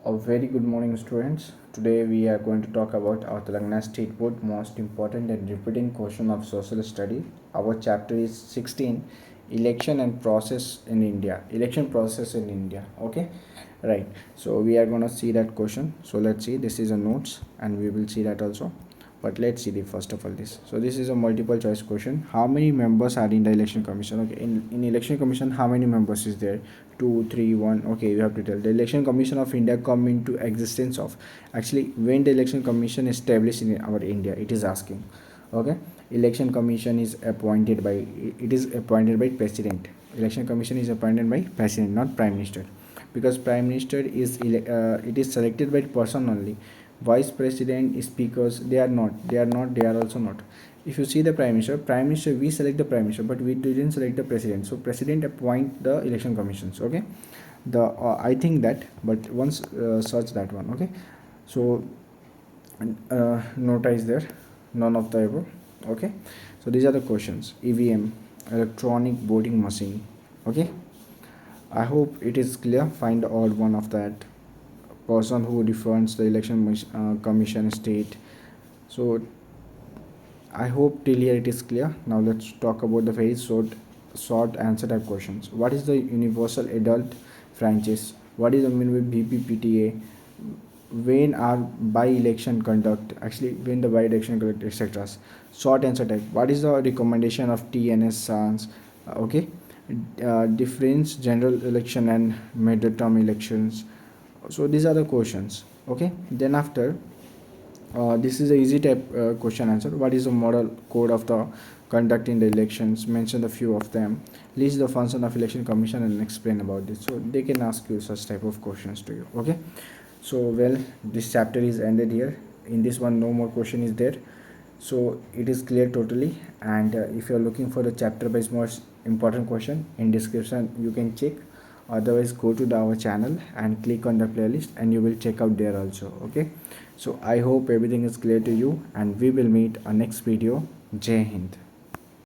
A very good morning, students. Today we are going to talk about our Telangana State Board most important and repeating question of social study. Our chapter is 16, election and process in India. Election process in India. Okay, right. So we are going to see that question. So let's see. This is a notes, and we will see that also. But let's see the first of all this. So this is a multiple choice question. How many members are in the election commission? Okay, in election commission, how many members is there? 2, 3, 1. Okay, you have to tell. The election commission of India come into existence of, actually, when the election commission is established in our India, it is asking. Okay, election commission is appointed by, it is appointed by president. Election commission is appointed by president, not prime minister, because prime minister is it is selected by person only. Vice president, speakers, they are also not. If you see the prime minister, we select the prime minister, but we didn't select the president. So president appoint the election commissions. Okay, the I think that, but once search that one. Okay, so notice there, none of the above. Okay, so these are the questions. EVM, electronic voting machine. Okay, I hope it is clear. Find the odd one of that. Person who defines the election commission state. So I hope till here it is clear. Now let's talk about the very short answer type questions. What is the universal adult franchise? What is the mean with BPPTA? When are by-election conduct? Actually, when the by-election conduct, etc. Short answer type. What is the recommendation of TNS SANS? Okay. Difference general election and midterm elections. So these are the questions. Okay, then after this is a easy type question answer. What is the model code of the conducting the elections? Mention the few of them. List the function of election commission and explain about this. So they can ask you such type of questions to you. Okay, so well, this chapter is ended here. In this one, no more question is there, so it is clear totally. And if you are looking for the chapter by most important question, in description you can check. Otherwise, go to our channel and click on the playlist, and you will check out there also. Okay, so I hope everything is clear to you, and we will meet our next video. Jai Hind.